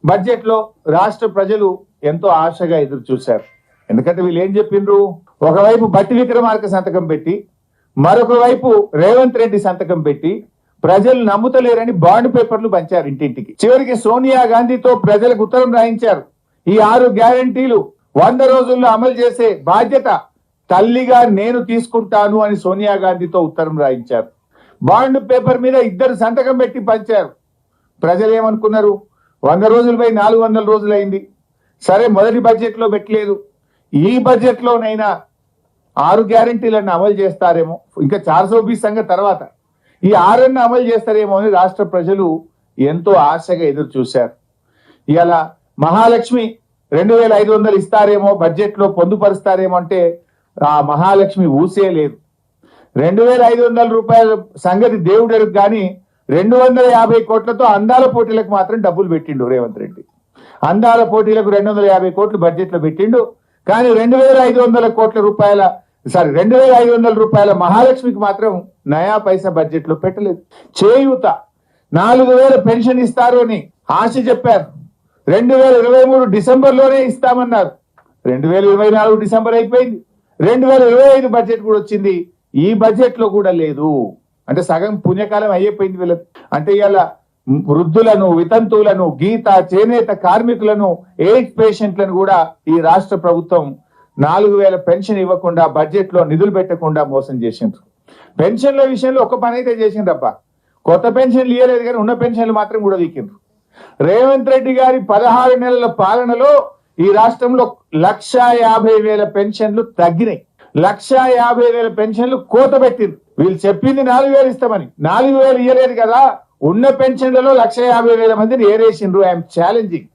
Budget లో రాష్ట్ర ప్రజలు ఎంతో ఆశగా ఎదురు చూశారు. ఎందుకంటే వీళ్ళు ఏం చెప్పిండ్రు, ఒకవైపు బట్టి విక్రమార్క సంతకం పెట్టి మరొక వైపు రేవంత్ రెడ్డి సంతకం పెట్టి ప్రజలు నమ్ముతలేరని బాండ్ పేపర్లు పంచారు ఇంటింటికి. చివరికి సోనియా గాంధీతో ప్రజలకు ఉత్తరం రాయించారు. ఈ 6 గ్యారంటీలు 100 రోజుల్లో అమలు చేసే బాధ్యత తల్లిగా నేను తీసుకుంటాను అని సోనియా గాంధీతో ఉత్తరం రాయించారు. బాండ్ పేపర్ మీద 2 సంతకం పెట్టి పంచారు. ప్రజలు ఏమనుకున్నారు, 100 రోజులపై 400 రోజులు అయింది. సరే, మొదటి బడ్జెట్ లో పెట్టలేదు, ఈ బడ్జెట్ లోనైనా 6 గ్యారంటీలను అమలు చేస్తారేమో, ఇంకా 420 సంగతి తర్వాత ఈ 6 అమలు చేస్తారేమో అని రాష్ట్ర ప్రజలు ఎంతో ఆశగా ఎదురు చూశారు. ఇవాళ మహాలక్ష్మి 2500 ఇస్తారేమో, బడ్జెట్ లో పొందుపరుస్తారేమో అంటే ఆ మహాలక్ష్మి ఊసే లేదు. 2500 రూపాయల సంగతి దేవుడు కానీ 250 కోట్లతో అందాల పోటీలకు మాత్రం డబ్బులు పెట్టిండు రేవంత్ రెడ్డి. అందాల పోటీలకు 250 కోట్లు బడ్జెట్ లో పెట్టిండు. కానీ 2500 రూపాయల మహాలక్ష్మికి మాత్రం నయా పైసా బడ్జెట్ లో పెట్టలేదు. చేయూత 4000 పెన్షన్ ఇస్తారు అని ఆశ చెప్పారు. 2023 డిసెంబర్ లోనే ఇస్తామన్నారు. 2024 డిసెంబర్ అయిపోయింది. 2025 బడ్జెట్ కూడా వచ్చింది. ఈ బడ్జెట్ లో కూడా లేదు. అంటే సగం పుణ్యకాలం అయిపోయింది వీళ్ళకి. అంటే ఇలా వృద్ధులను, వితంతువులను, గీత, చేనేత కార్మికులను, ఎయిడ్స్ పేషెంట్లను కూడా ఈ రాష్ట్ర ప్రభుత్వం 4000 పెన్షన్ ఇవ్వకుండా బడ్జెట్ లో నిధులు పెట్టకుండా మోసం చేసిండ్రు. పెన్షన్ల విషయంలో ఒక పని అయితే చేసిండ్రప్ప, కొత్త పెన్షన్లు ఇవ్వలేదు కానీ ఉన్న పెన్షన్లు మాత్రం కూడా వీకిండ్రు. రేవంత్ రెడ్డి గారి 16 నెలల పాలనలో ఈ రాష్ట్రంలో 1,50,000 పెన్షన్లు తగ్గినాయి. 1,50,000 పెన్షన్లు కోత పెట్టిండ్రు. వీళ్ళు చెప్పింది 4,000 ఇస్తామని, 4,000 ఇవ్వలేదు కదా. ఉన్న పెన్షన్లలో 1,50,000 మందిని ఏరేసిండ్రు. I'm challenging.